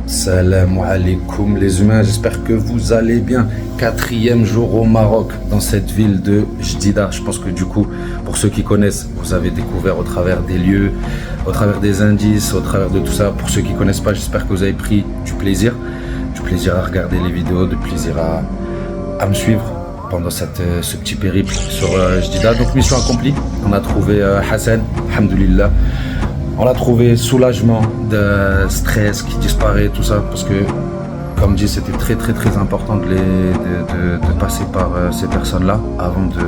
Salam alaikum les humains, j'espère que vous allez bien. 4e jour au Maroc, dans cette ville de Jdida. Je pense que du coup, pour ceux qui connaissent, vous avez découvert au travers des lieux, au travers des indices, au travers de tout ça. Pour ceux qui connaissent pas, j'espère que vous avez pris du plaisir à regarder les vidéos, du plaisir à me suivre pendant ce petit périple sur Jdida. Donc mission accomplie, on a trouvé Hassan, alhamdoulilah. On a trouvé soulagement de stress qui disparaît, tout ça, parce que, comme dit, c'était très important de passer par ces personnes-là avant de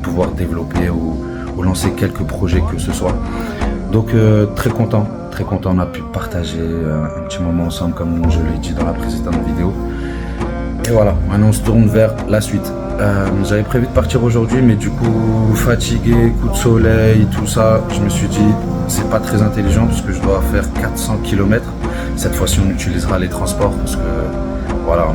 pouvoir développer ou lancer quelques projets que ce soit. Donc très content, on a pu partager un petit moment ensemble, comme je l'ai dit dans la précédente vidéo. Et voilà, maintenant on se tourne vers la suite. J'avais prévu de partir aujourd'hui, mais du coup, fatigué, coup de soleil, tout ça, je me suis dit, c'est pas très intelligent parce que je dois faire 400 km. Cette fois-ci, on utilisera les transports parce que voilà,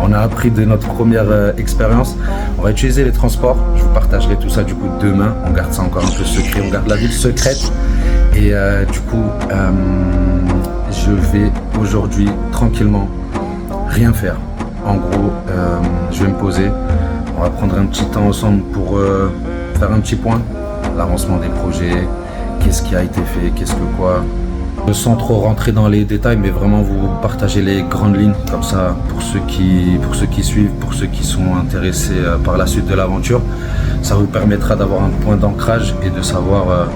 on a appris de notre première expérience. On va utiliser les transports. Je vous partagerai tout ça du coup demain. On garde ça encore un peu secret, on garde la ville secrète. Et du coup, je vais aujourd'hui tranquillement rien faire. En gros, je vais me poser. On va prendre un petit temps ensemble pour faire un petit point. L'avancement des projets, qu'est-ce qui a été fait, qu'est-ce que quoi. Sans trop rentrer dans les détails, mais vraiment vous partager les grandes lignes. Comme ça, pour ceux qui suivent, pour ceux qui sont intéressés par la suite de l'aventure, ça vous permettra d'avoir un point d'ancrage et de savoir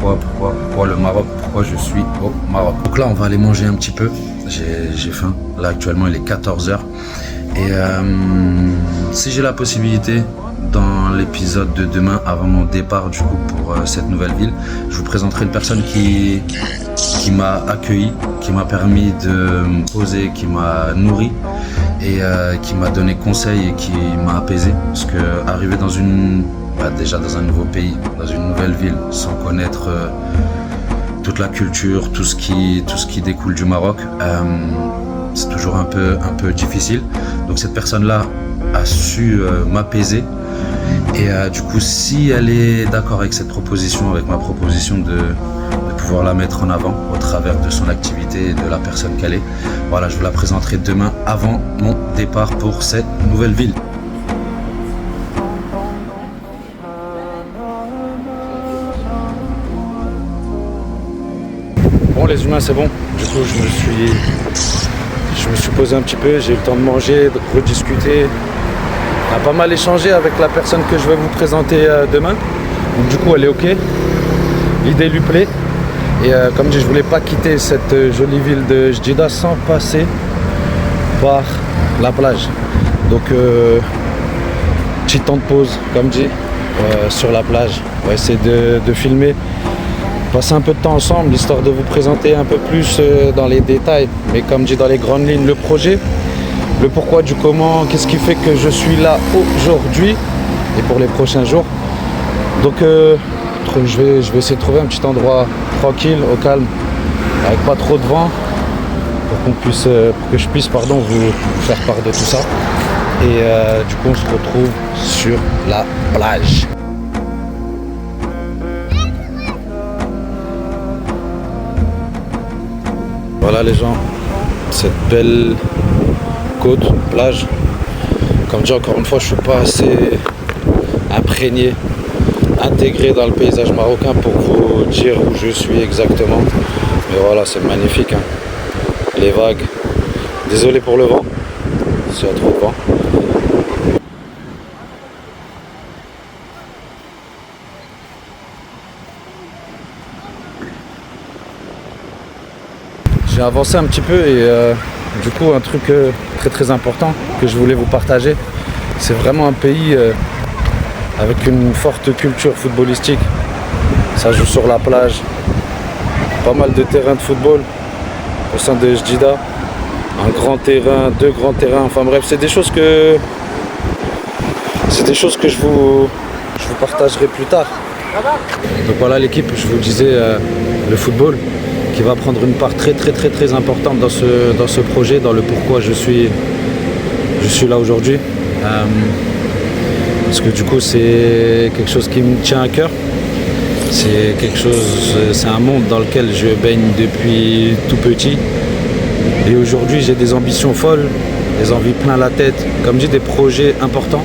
pourquoi le Maroc, pourquoi je suis au Maroc. Donc là, on va aller manger un petit peu. J'ai faim. Là, actuellement, il est 14h. Et si j'ai la possibilité, dans l'épisode de demain, avant mon départ du coup pour cette nouvelle ville, je vous présenterai une personne qui m'a accueilli, qui m'a permis de me poser, qui m'a nourri et qui m'a donné conseil et qui m'a apaisé. Parce que arriver déjà dans un nouveau pays, dans une nouvelle ville, sans connaître toute la culture, tout ce qui découle du Maroc, c'est toujours un peu difficile. Donc cette personne-là a su m'apaiser. Et du coup, si elle est d'accord avec cette proposition, avec ma proposition de pouvoir la mettre en avant au travers de son activité et de la personne qu'elle est, voilà, je vous la présenterai demain avant mon départ pour cette nouvelle ville. Bon les humains, c'est bon. Du coup, je me suis posé un petit peu, j'ai eu le temps de manger, de rediscuter. On a pas mal échangé avec la personne que je vais vous présenter demain. Donc du coup, elle est ok. L'idée lui plaît. Et comme dit, je voulais pas quitter cette jolie ville de Jdida sans passer par la plage. Donc petit temps de pause, comme dit, sur la plage. On va essayer de filmer. Passer un peu de temps ensemble, histoire de vous présenter un peu plus dans les détails, mais comme dit dans les grandes lignes, le projet, le pourquoi du comment, qu'est-ce qui fait que je suis là aujourd'hui et pour les prochains jours. Donc je vais essayer de trouver un petit endroit tranquille, au calme, avec pas trop de vent, pour que je puisse vous faire part de tout ça. Et du coup on se retrouve sur la plage. Voilà les gens, cette belle côte, plage. Comme dit encore une fois, je ne suis pas assez imprégné, intégré dans le paysage marocain pour vous dire où je suis exactement. Mais voilà, c'est magnifique, hein. Les vagues. Désolé pour le vent, s'il y a trop de vent. J'ai avancé un petit peu et du coup un truc très important que je voulais vous partager, c'est vraiment un pays avec une forte culture footballistique. Ça joue sur la plage, pas mal de terrains de football au sein de Jdida, un grand terrain, 2 grands terrains, enfin bref, c'est des choses que je vous partagerai plus tard. Donc voilà l'équipe, je vous disais, le football qui va prendre une part très importante dans ce projet, dans le pourquoi je suis là aujourd'hui. Parce que du coup c'est quelque chose qui me tient à cœur. C'est un monde dans lequel je baigne depuis tout petit. Et aujourd'hui, j'ai des ambitions folles, des envies plein la tête, comme dit, des projets importants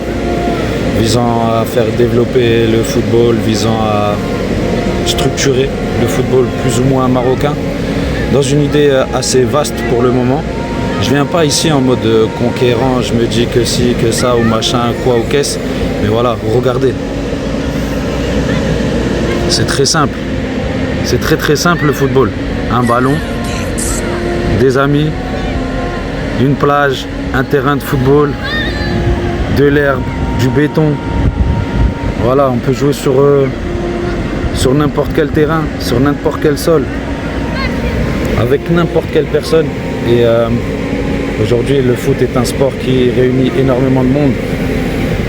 visant à faire développer le football, visant à structurer le football plus ou moins marocain, dans une idée assez vaste pour le moment. Je viens pas ici en mode conquérant, je me dis que si, que ça, ou machin, quoi, ou qu'est-ce. Mais voilà, regardez. C'est très simple. C'est très très simple le football. Un ballon, des amis, une plage, un terrain de football, de l'herbe, du béton. Voilà, on peut jouer sur n'importe quel terrain, sur n'importe quel sol, avec n'importe quelle personne. Et aujourd'hui, le foot est un sport qui réunit énormément de monde.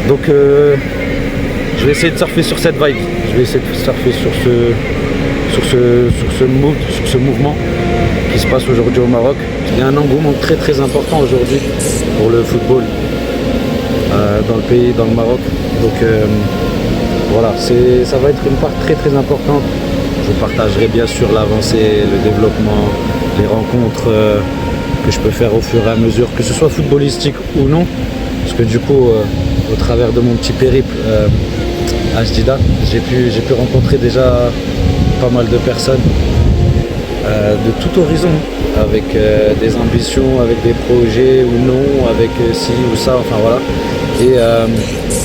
Donc, je vais essayer de surfer sur cette vibe. Je vais essayer de surfer sur ce mouvement qui se passe aujourd'hui au Maroc. Il y a un engouement très très important aujourd'hui pour le football dans le pays, dans le Maroc. Donc voilà, ça va être une part très très importante. Je vous partagerai bien sûr l'avancée, le développement, les rencontres que je peux faire au fur et à mesure, que ce soit footballistique ou non. Parce que du coup, au travers de mon petit périple à Jdida, j'ai pu rencontrer déjà pas mal de personnes de tout horizon, avec des ambitions, avec des projets ou non, avec ci ou ça, enfin voilà. Et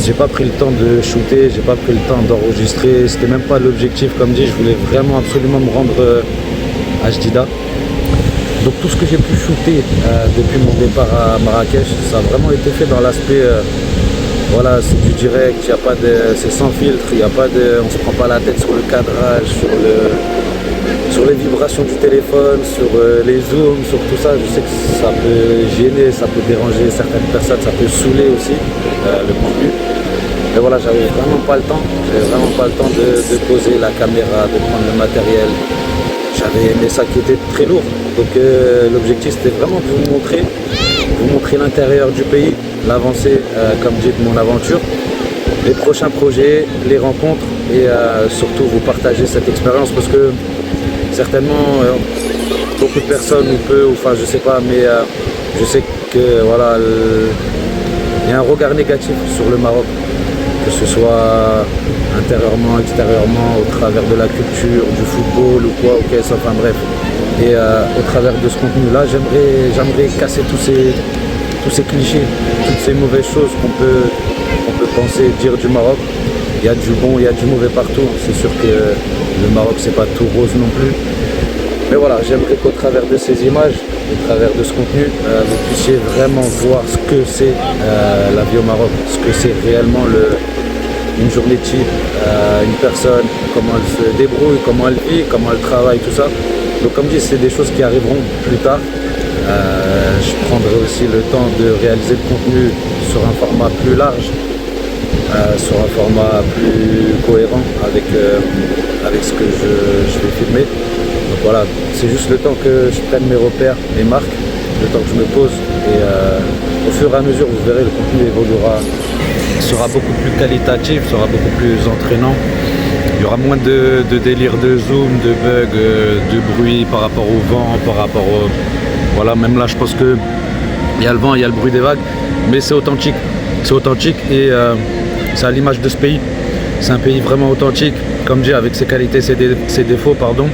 j'ai pas pris le temps de shooter, j'ai pas pris le temps d'enregistrer, c'était même pas l'objectif, comme dit, je voulais vraiment absolument me rendre à Jdida. Donc tout ce que j'ai pu shooter depuis mon départ à Marrakech, ça a vraiment été fait dans l'aspect voilà, c'est du direct, c'est sans filtre, on se prend pas la tête sur le cadrage, sur les vibrations du téléphone, sur les zooms, sur tout ça. Je sais que ça peut gêner, ça peut déranger certaines personnes, ça peut saouler aussi le contenu. Mais voilà, j'avais vraiment pas le temps de poser la caméra, de prendre le matériel. J'avais aimé ça qui était très lourd. Donc l'objectif c'était vraiment de vous montrer l'intérieur du pays, l'avancée, comme dit, de mon aventure, les prochains projets, les rencontres et surtout vous partager cette expérience parce que certainement beaucoup de personnes ou peu, enfin je sais pas, mais je sais que voilà, il y a un regard négatif sur le Maroc, que ce soit intérieurement, extérieurement, au travers de la culture, du football ou quoi, ok, enfin bref. Et au travers de ce contenu-là, j'aimerais casser tous ces clichés, toutes ces mauvaises choses qu'on peut penser, dire du Maroc. Il y a du bon, il y a du mauvais partout. C'est sûr que le Maroc, c'est pas tout rose non plus. Mais voilà, j'aimerais qu'au travers de ces images, au travers de ce contenu, vous puissiez vraiment voir ce que c'est la vie au Maroc, ce que c'est réellement une journée type, une personne, comment elle se débrouille, comment elle vit, comment elle travaille, tout ça. Donc comme dit, c'est des choses qui arriveront plus tard. Je prendrai aussi le temps de réaliser le contenu sur un format plus large, sur un format plus cohérent avec ce que je vais filmer. Donc voilà, c'est juste le temps que je prenne mes repères, mes marques, le temps que je me pose et au fur et à mesure, vous verrez, le contenu évoluera, sera beaucoup plus qualitatif, sera beaucoup plus entraînant. Il y aura moins de délire de zoom, de bugs, de bruit par rapport au vent, par rapport au... Voilà, même là je pense que il y a le vent, il y a le bruit des vagues, mais c'est authentique. C'est authentique et c'est à l'image de ce pays. C'est un pays vraiment authentique, comme dit, avec ses qualités, ses défauts, pardon.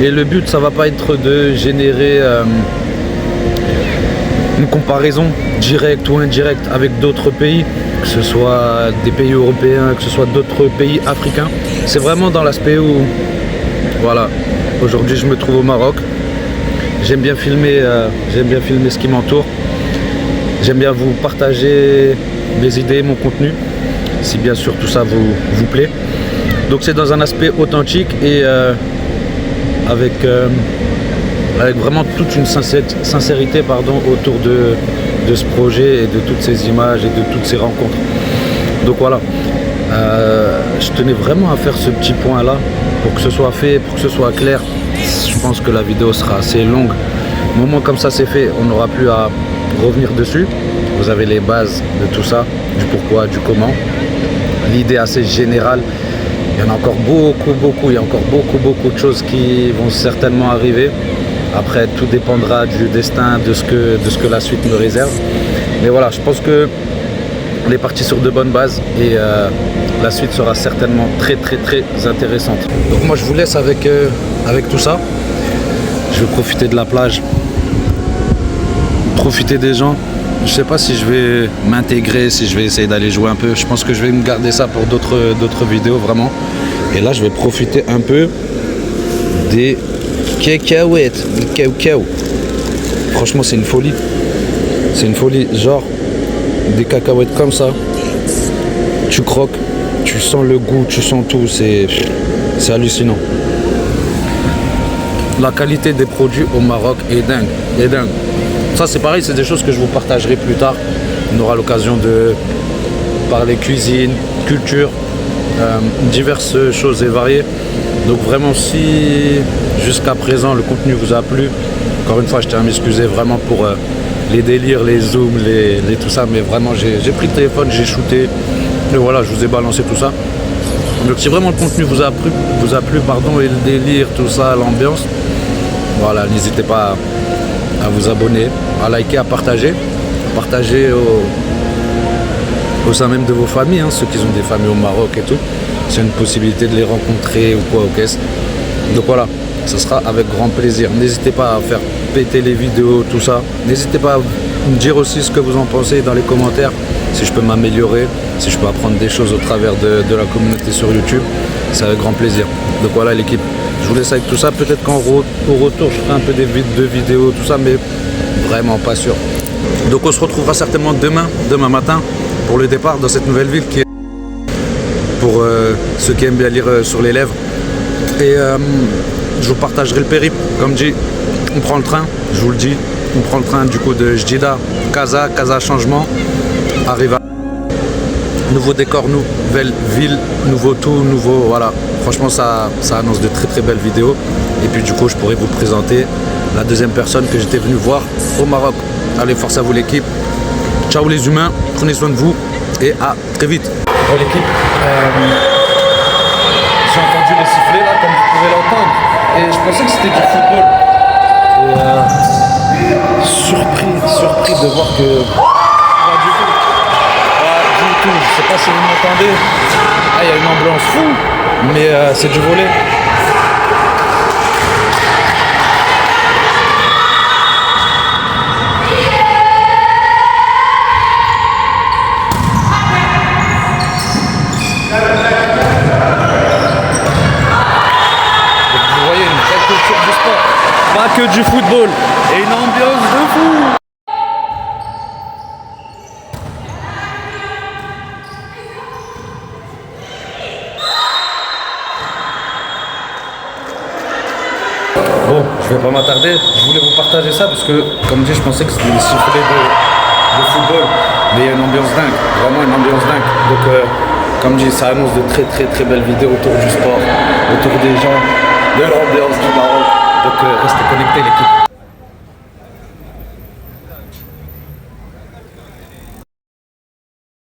Et le but, ça va pas être de générer une comparaison directe ou indirecte avec d'autres pays, que ce soit des pays européens, que ce soit d'autres pays africains. C'est vraiment dans l'aspect où, voilà, aujourd'hui je me trouve au Maroc. J'aime bien filmer ce qui m'entoure. J'aime bien vous partager mes idées, mon contenu, si bien sûr tout ça vous plaît. Donc c'est dans un aspect authentique et avec vraiment toute une sincérité autour de ce projet et de toutes ces images et de toutes ces rencontres. Donc voilà, je tenais vraiment à faire ce petit point là pour que ce soit fait, pour que ce soit clair. Je pense que la vidéo sera assez longue. Au moment comme ça c'est fait, on n'aura plus à revenir dessus. Vous avez les bases de tout ça, du pourquoi, du comment. L'idée assez générale. Il y en a encore beaucoup de choses qui vont certainement arriver. Après, tout dépendra du destin, de ce que la suite me réserve. Mais voilà, je pense que on est parti sur de bonnes bases et la suite sera certainement très intéressante. Donc moi je vous laisse avec tout ça. Je vais profiter de la plage, profiter des gens. Je sais pas si je vais m'intégrer, si je vais essayer d'aller jouer un peu. Je pense que je vais me garder ça pour d'autres vidéos vraiment. Et là je vais profiter un peu des cacahuètes, des cacao. Franchement c'est une folie. C'est une folie, genre des cacahuètes comme ça, tu croques, tu sens le goût, tu sens tout, c'est hallucinant. La qualité des produits au Maroc est dingue, Ça c'est pareil, c'est des choses que je vous partagerai plus tard. On aura l'occasion de parler cuisine, culture, diverses choses et variées. Donc vraiment si jusqu'à présent le contenu vous a plu, encore une fois je tiens à m'excuser vraiment pour les délires, les zooms, les tout ça, mais vraiment j'ai pris le téléphone, j'ai shooté, et voilà, je vous ai balancé tout ça. Donc si vraiment le contenu vous a plu, pardon, et le délire, tout ça, l'ambiance, voilà, n'hésitez pas à vous abonner, à liker, à partager au sein même de vos familles, hein, ceux qui ont des familles au Maroc et tout, c'est une possibilité de les rencontrer ou quoi, ok. Donc voilà, ça sera avec grand plaisir. N'hésitez pas à faire péter les vidéos, tout ça. N'hésitez pas à me dire aussi ce que vous en pensez dans les commentaires, si je peux m'améliorer, si je peux apprendre des choses au travers de la communauté sur YouTube. C'est avec grand plaisir. Donc voilà l'équipe, je vous laisse avec tout ça. Peut-être qu'au retour, je ferai un peu de vidéos, tout ça, mais vraiment pas sûr. Donc on se retrouvera certainement demain matin, pour le départ dans cette nouvelle ville qui est pour ceux qui aiment bien lire sur les lèvres. Et je vous partagerai le périple. Comme dit, on prend le train, je vous le dis, on prend le train du coup de Jdida, Casa changement, arrive à nouveau décor, nouvelle ville, nouveau tout, nouveau, voilà. Franchement ça annonce de très belles vidéos. Et puis du coup je pourrais vous présenter la deuxième personne que j'étais venu voir au Maroc. Allez, force à vous l'équipe. Ciao les humains, prenez soin de vous et à très vite. Bon l'équipe, j'ai entendu les sifflets là, comme vous pouvez l'entendre, et je pensais que c'était du football. Et surpris de voir que pas du tout. Je sais pas si vous m'entendez. Ah, il y a une ambiance fou, mais c'est du volley. Pas que du football et une ambiance de fou. Bon, je vais pas m'attarder, je voulais vous partager ça parce que, comme dit, je pensais que c'était des sifflets de football, mais il y a une ambiance dingue, vraiment une ambiance dingue. Donc, comme dit, ça annonce de très belles vidéos autour du sport, autour des gens, de l'ambiance du Maroc. Donc restez connectés l'équipe.